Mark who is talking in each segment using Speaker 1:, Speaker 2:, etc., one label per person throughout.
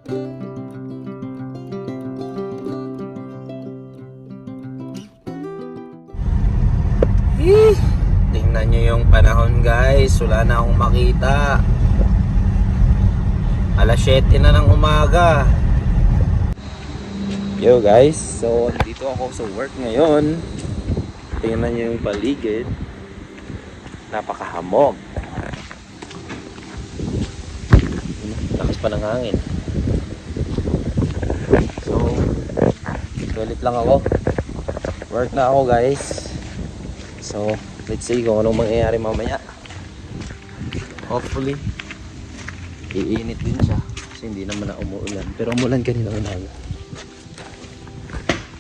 Speaker 1: Tingnan nyo yung panahon guys, wala na akong makita. Alas 7 na ng umaga. Yo guys, so dito ako sa work ngayon. Tingnan nyo yung paligid. Napakahamog. Lakas pa ng hangin. So toilet lang ako. Work na ako guys. So let's see kung anong mangyayari mamaya. Hopefully iinit din siya kasi hindi naman na umuulan, pero umulan kanina umaga.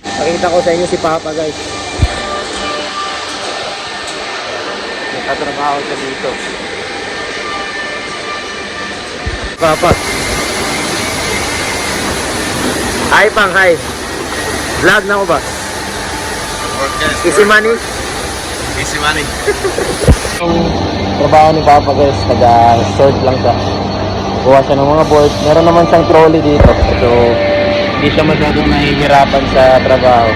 Speaker 1: Pakita ko sa inyo si Papa guys. Nagtatrabaho siya dito. Papa. Hi Pang, hi. Vlog na ko ba? Easy money?
Speaker 2: Easy money.
Speaker 1: Yung trabaho ni Papa guys, taga-sort lang siya. Kuha siya ng mga board. Meron naman siyang trolley dito. So, hindi siya masyadong nahihirapan sa trabaho.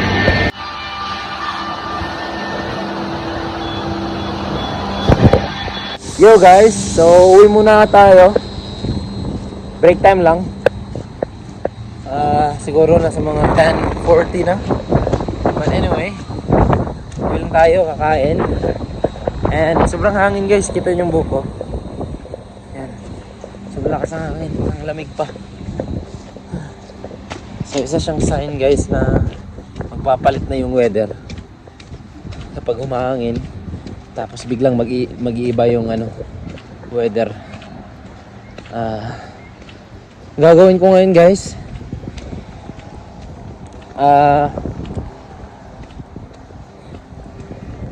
Speaker 1: Yo guys, so uwi muna tayo. Break time lang. Siguro nasa mga 10:40 na. But anyway, uwi lang tayo, kakain. And sobrang hangin guys, kita yung buko. Yan. Sobrang lakas ng hangin, ang lamig pa. So isa siyang sign guys na magpapalit na yung weather. Kapag humahangin, tapos biglang mag-iiba yung weather. Gagawin ko ngayon guys,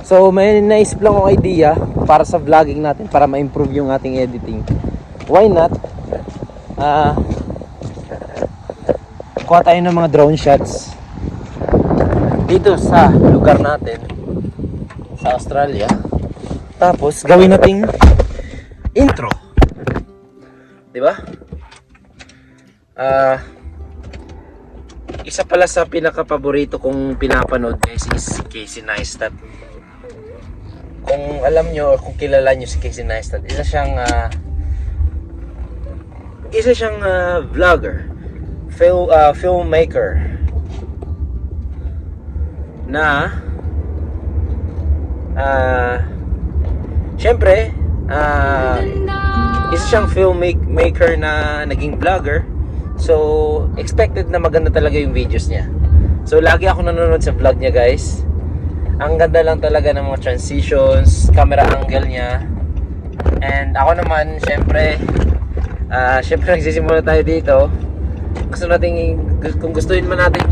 Speaker 1: so may naisip lang akong idea para sa vlogging natin, para ma-improve yung ating editing. Why not kuha tayo ng mga drone shots dito sa lugar natin sa Australia, tapos gawin nating intro, di ba? Isa pala sa pinaka-paborito kong pinapanood guys is Casey Neistat. Kung alam nyo or kung kilala nyo si Casey Neistat, isa siyang vlogger, filmmaker na syempre isa siyang filmmaker na naging vlogger. So expected na maganda talaga yung videos niya. So lagi ako nanonood sa vlog niya guys. Ang ganda lang talaga ng mga transitions, camera angle niya. And ako naman syempre nagsisimula tayo dito. Kung gustuhin man natin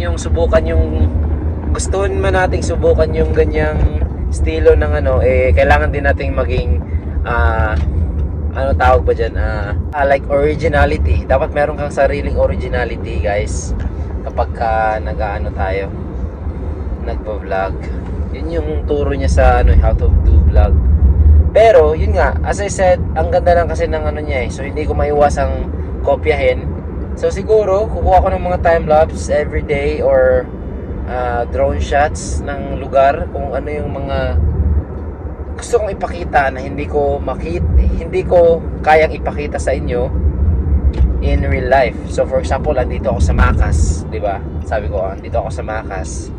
Speaker 1: subukan yung ganyang estilo ng kailangan din nating maging tawag ba dyan, like originality. Dapat meron kang sariling originality guys kapag tayo nagpa-vlog. Yun yung turo niya sa how to do vlog. Pero yun nga, as I said, ang ganda lang kasi ng niya so hindi ko maiwasang kopyahin. So siguro kukuha ko ng mga time-lapse everyday or drone shots ng lugar, kung ano yung mga gusto kong ipakita na hindi ko kayang ipakita sa inyo in real life. So for example, andito ako sa Macas, 'di ba? Sabi ko, andito ako sa Macas.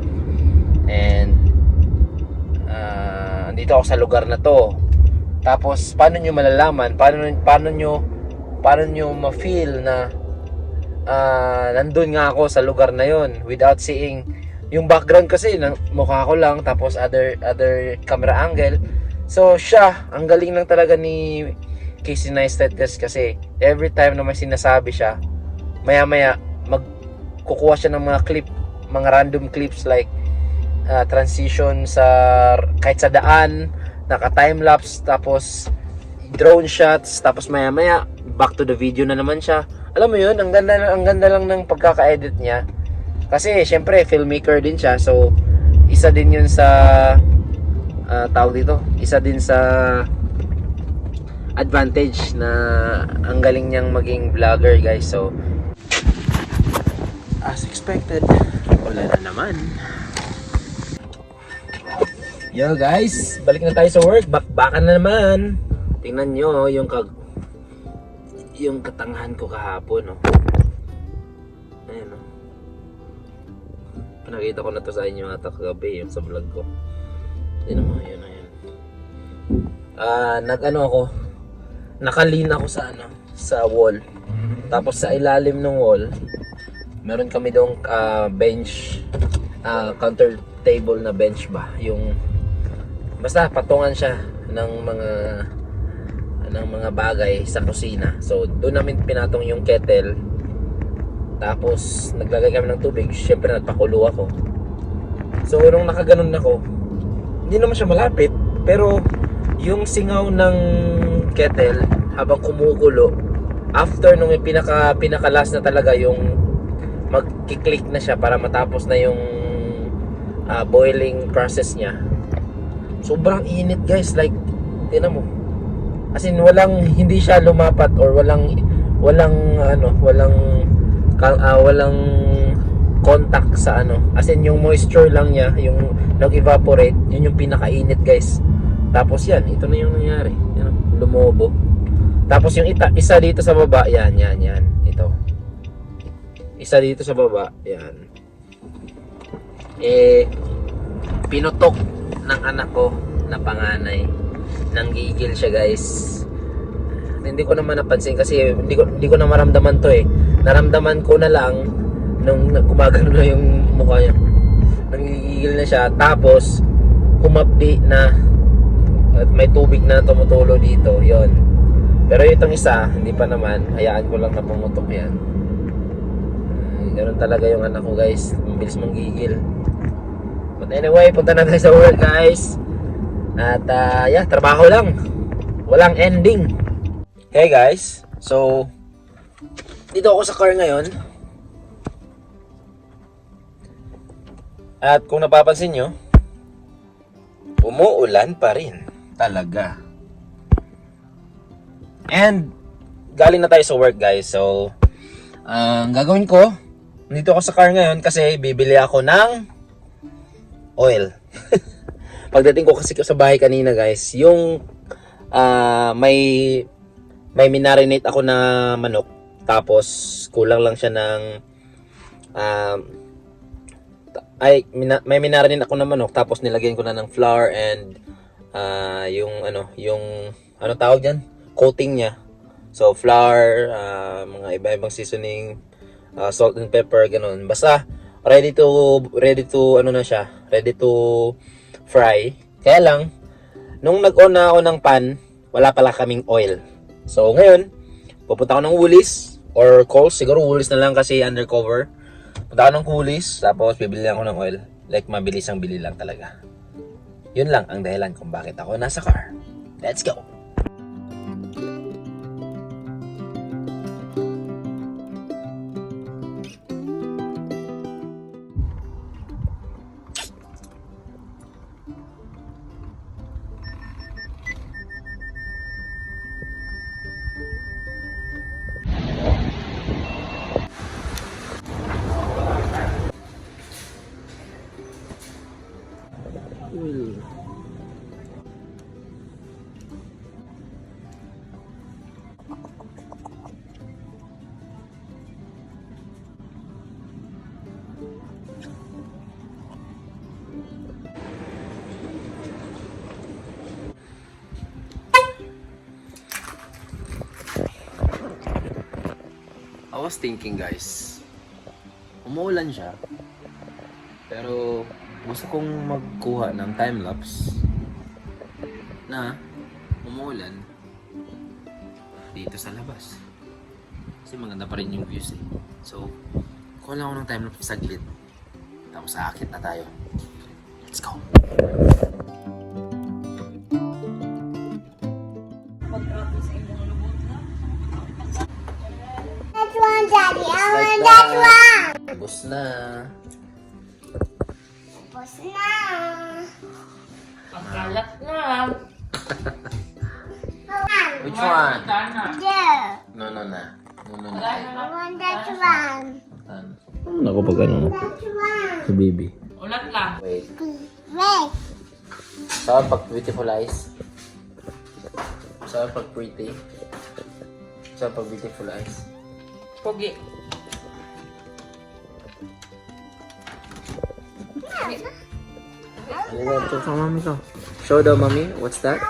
Speaker 1: And andito ako sa lugar na 'to. Tapos paano niyo malalaman? Paano niyo ma-feel na nandun nga ako sa lugar na 'yon without seeing yung background kasi mukha ko lang, tapos other camera angle. So siya, ang galing lang talaga ni Casey Neistat kasi every time na may sinasabi siya, maya-maya magkukuha siya ng mga random clips like transition kahit sa daan, naka-time-lapse, tapos drone shots, tapos maya-maya back to the video na naman siya. Alam mo yun, ang ganda lang ng pagkaka-edit niya. Kasi syempre filmmaker din siya, so isa din yun sa isa din sa advantage na ang galing niyang maging vlogger guys. So As expected, wala na naman. Yo guys, balik na tayo sa work. Bakbakan na naman. Tingnan nyo yung katangahan ko kahapon, no. Ayan, no. Pinakita ko na to sa inyo ata kagabi, yung sa vlog ko. Tingnan mo, ayan. Nakalin ako sa wall. Tapos sa ilalim ng wall, meron kami dong bench, counter table na bench ba, yung basta patungan siya ng mga bagay sa kusina. So doon namin pinatong yung kettle. Tapos naglagay kami ng tubig. Syempre nagpakulo ako. So nung nakaganon ako, hindi naman siya malapit, pero yung singaw ng kettle habang kumukulo, after nung pinaka-last na talaga yung magki-click na siya para matapos na yung boiling process niya. Sobrang init guys, like tingnan mo. As in hindi siya lumapat or walang contact sa As in yung moisture lang niya, yung nag-evaporate, yun yung pinakainit guys. Tapos yan, ito na yung nangyari. Yan, lumobo. Tapos yung isa dito sa baba, yan. Ito. Isa dito sa baba, yan. Pinutok ng anak ko na panganay. Nanggigil siya guys. Hindi ko naman napansin kasi hindi ko na maramdaman to eh. Naramdaman ko na lang nung gumagano na yung mukha niya. Nanggigil na siya. Tapos humapdi na at may tubig na tumutulo dito. Yon. Pero itong isa, hindi pa naman. Hayaan ko lang na pumutok yan. Ganun talaga yung anak ko guys. Mabilis manggigil. But anyway, punta na tayo sa work guys. At trabaho lang. Walang ending. Hey guys, so dito ako sa car ngayon. At kung napapansin nyo, umuulan pa rin. Talaga. And galing na tayo sa work guys. So ang gagawin ko, dito ako sa car ngayon kasi bibili ako ng oil. Pagdating ko kasi sa bahay kanina guys, yung may minarinate ako na manok. Tapos kulang lang siya ng may minarinate ako na manok. Tapos nilagyan ko na ng flour and yung tawag dyan? Coating niya. So flour, mga iba-ibang seasoning, salt and pepper, ganun. Basta ready to na siya, ready to fry. Kaya lang, nung nag-on na ako ng pan, wala pala kaming oil. So ngayon, pupunta ako ng Woolies or Coles. Siguro Woolies na lang kasi undercover. Punta ako ng Woolies, tapos bibili ako ng oil. Like mabilis ang bili lang talaga. Yun lang ang dahilan kung bakit ako nasa car. Let's go! I was thinking guys, umuulan siya, pero gusto kong magkuha ng time-lapse na umuulan dito sa labas. Kasi maganda pa rin yung views eh. So, kuha lang ako ng time-lapse saglit. Tapos aakit na tayo. Let's go!
Speaker 3: Daddy, I want that one.
Speaker 1: Ubus na.
Speaker 3: Tapos na.
Speaker 4: Pagkalat na.
Speaker 1: Which one?
Speaker 3: Yeah.
Speaker 1: No na.
Speaker 3: I want that one.
Speaker 1: Ako pag ano,
Speaker 3: That one.
Speaker 1: si baby.
Speaker 4: Ulat lang.
Speaker 1: Wait.
Speaker 3: Red.
Speaker 1: Saan pag beautiful eyes? Saan pag pretty? Saan pag beautiful eyes?
Speaker 4: Pogi.
Speaker 1: Ano ito sa mami ko? Show daw mami, what's that?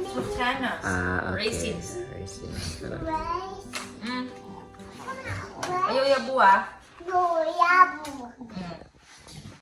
Speaker 4: Sultanas.
Speaker 1: Okay.
Speaker 4: Raisins.
Speaker 1: Raisins. Tara.
Speaker 4: Mm. Ayaw yabu ah.
Speaker 3: Yabu.
Speaker 4: Mm.